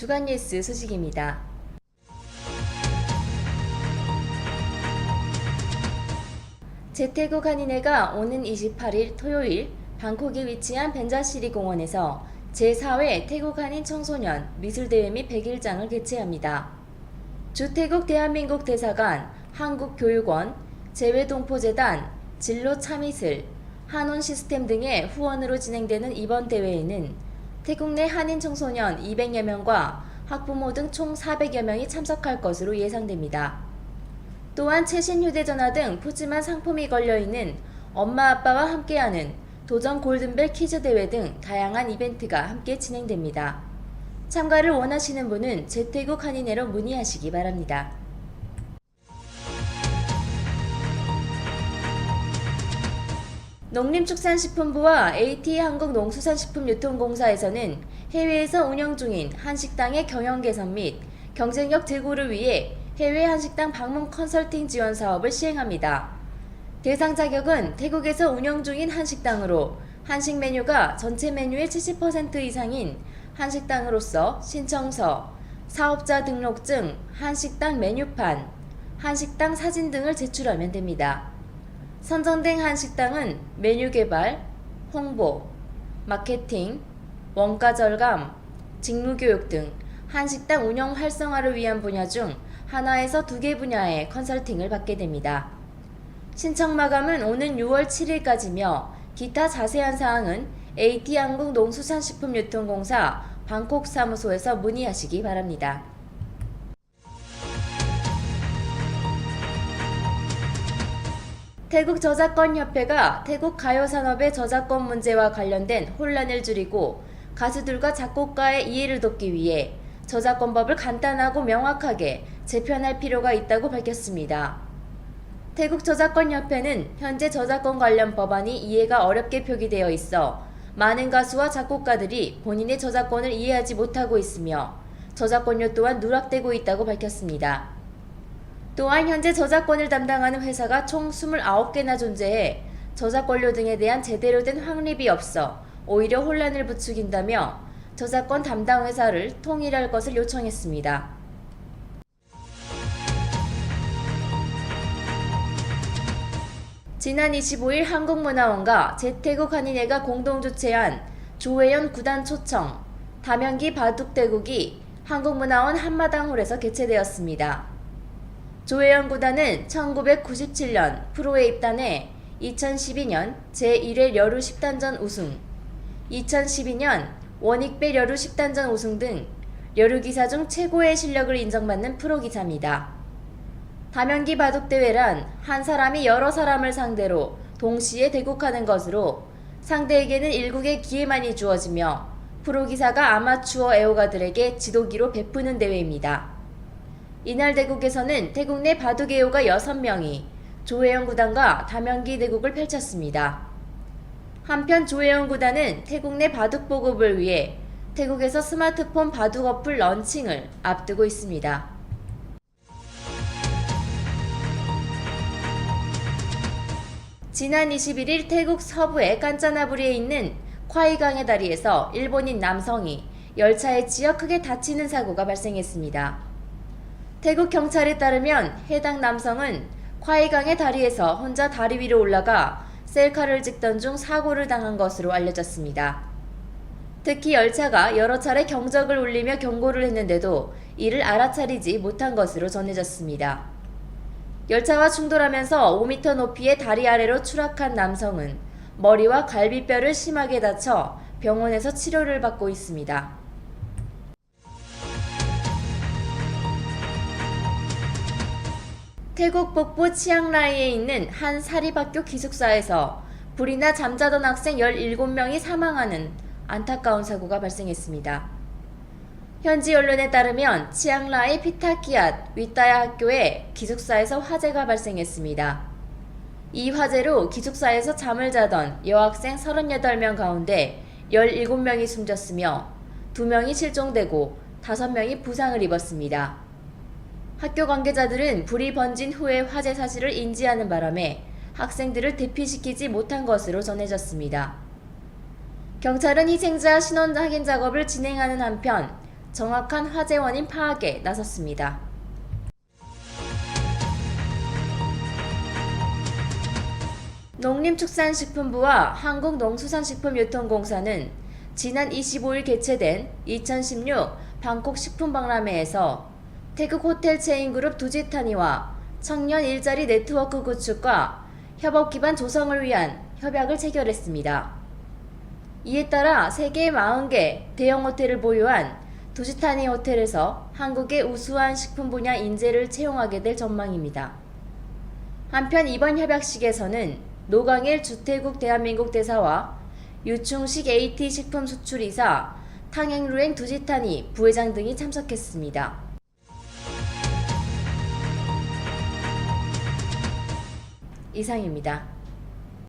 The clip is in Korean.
주간 뉴스 소식입니다. 제태국 한인회가 오는 28일 토요일 방콕에 위치한 벤자시리 공원에서 제4회 태국 한인 청소년 미술대회 및 100일장을 개최합니다. 주태국 대한민국 대사관, 한국교육원, 재외동포재단, 진로참이슬, 한온시스템 등의 후원으로 진행되는 이번 대회에는 태국 내 한인 청소년 200여 명과 학부모 등 총 400여 명이 참석할 것으로 예상됩니다. 또한 최신 휴대전화 등 푸짐한 상품이 걸려있는 엄마 아빠와 함께하는 도전 골든벨 퀴즈 대회 등 다양한 이벤트가 함께 진행됩니다. 참가를 원하시는 분은 제태국 한인회로 문의하시기 바랍니다. 농림축산식품부와 AT한국농수산식품유통공사에서는 해외에서 운영 중인 한식당의 경영 개선 및 경쟁력 제고를 위해 해외 한식당 방문 컨설팅 지원 사업을 시행합니다. 대상 자격은 태국에서 운영 중인 한식당으로 한식 메뉴가 전체 메뉴의 70% 이상인 한식당으로서 신청서, 사업자 등록증, 한식당 메뉴판, 한식당 사진 등을 제출하면 됩니다. 선정된 한식당은 메뉴 개발, 홍보, 마케팅, 원가 절감, 직무교육 등 한식당 운영 활성화를 위한 분야 중 하나에서 2개 분야의 컨설팅을 받게 됩니다. 신청 마감은 오는 6월 7일까지며 기타 자세한 사항은 AT한국농수산식품유통공사 방콕 사무소에서 문의하시기 바랍니다. 태국 저작권협회가 태국 가요산업의 저작권 문제와 관련된 혼란을 줄이고 가수들과 작곡가의 이해를 돕기 위해 저작권법을 간단하고 명확하게 재편할 필요가 있다고 밝혔습니다. 태국 저작권협회는 현재 저작권 관련 법안이 이해가 어렵게 표기되어 있어 많은 가수와 작곡가들이 본인의 저작권을 이해하지 못하고 있으며 저작권료 또한 누락되고 있다고 밝혔습니다. 또한 현재 저작권을 담당하는 회사가 총 29개나 존재해 저작권료 등에 대한 제대로 된 확립이 없어 오히려 혼란을 부추긴다며 저작권 담당 회사를 통일할 것을 요청했습니다. 지난 25일 한국문화원과 제태국 한인회가 공동 주최한 조혜연 구단 초청 다명기 바둑대국이 한국문화원 한마당홀에서 개최되었습니다. 조혜연 구단은 1997년 프로에 입단해 2012년 제1회 여루 10단전 우승, 2012년 원익배 여루 10단전 우승 등 여루 기사 중 최고의 실력을 인정받는 프로기사입니다. 다명기 바둑대회란 한 사람이 여러 사람을 상대로 동시에 대국하는 것으로 상대에게는 1국의 기회만이 주어지며 프로기사가 아마추어 애호가들에게 지도기로 베푸는 대회입니다. 이날 대국에서는 태국 내 바둑 애호가 6명이 조혜연 구단과 다명기 대국을 펼쳤습니다. 한편 조혜연 구단은 태국 내 바둑 보급을 위해 태국에서 스마트폰 바둑 어플 런칭을 앞두고 있습니다. 지난 21일 태국 서부의 깐짜나부리에 있는 콰이강의 다리에서 일본인 남성이 열차에 치여 크게 다치는 사고가 발생했습니다. 태국 경찰에 따르면 해당 남성은 콰이강의 다리에서 혼자 다리 위로 올라가 셀카를 찍던 중 사고를 당한 것으로 알려졌습니다. 특히 열차가 여러 차례 경적을 울리며 경고를 했는데도 이를 알아차리지 못한 것으로 전해졌습니다. 열차와 충돌하면서 5m 높이의 다리 아래로 추락한 남성은 머리와 갈비뼈를 심하게 다쳐 병원에서 치료를 받고 있습니다. 태국 북부 치앙라이에 있는 한 사립학교 기숙사에서 불이 나 잠자던 학생 17명이 사망하는 안타까운 사고가 발생했습니다. 현지 언론에 따르면 치앙라이 피타키앗 윗다야 학교의 기숙사에서 화재가 발생했습니다. 이 화재로 기숙사에서 잠을 자던 여학생 38명 가운데 17명이 숨졌으며 2명이 실종되고 5명이 부상을 입었습니다. 학교 관계자들은 불이 번진 후에 화재 사실을 인지하는 바람에 학생들을 대피시키지 못한 것으로 전해졌습니다. 경찰은 희생자 신원 확인 작업을 진행하는 한편 정확한 화재 원인 파악에 나섰습니다. 농림축산식품부와 한국농수산식품유통공사는 지난 25일 개최된 2016 방콕 식품박람회에서 태국 호텔 체인 그룹 두지타니와 청년 일자리 네트워크 구축과 협업 기반 조성을 위한 협약을 체결했습니다. 이에 따라 세계 40개 대형 호텔을 보유한 두지타니 호텔에서 한국의 우수한 식품 분야 인재를 채용하게 될 전망입니다. 한편 이번 협약식에서는 노광일 주태국 대한민국 대사와 유충식 AT 식품 수출이사 탕행루행 두지타니 부회장 등이 참석했습니다. 이상입니다.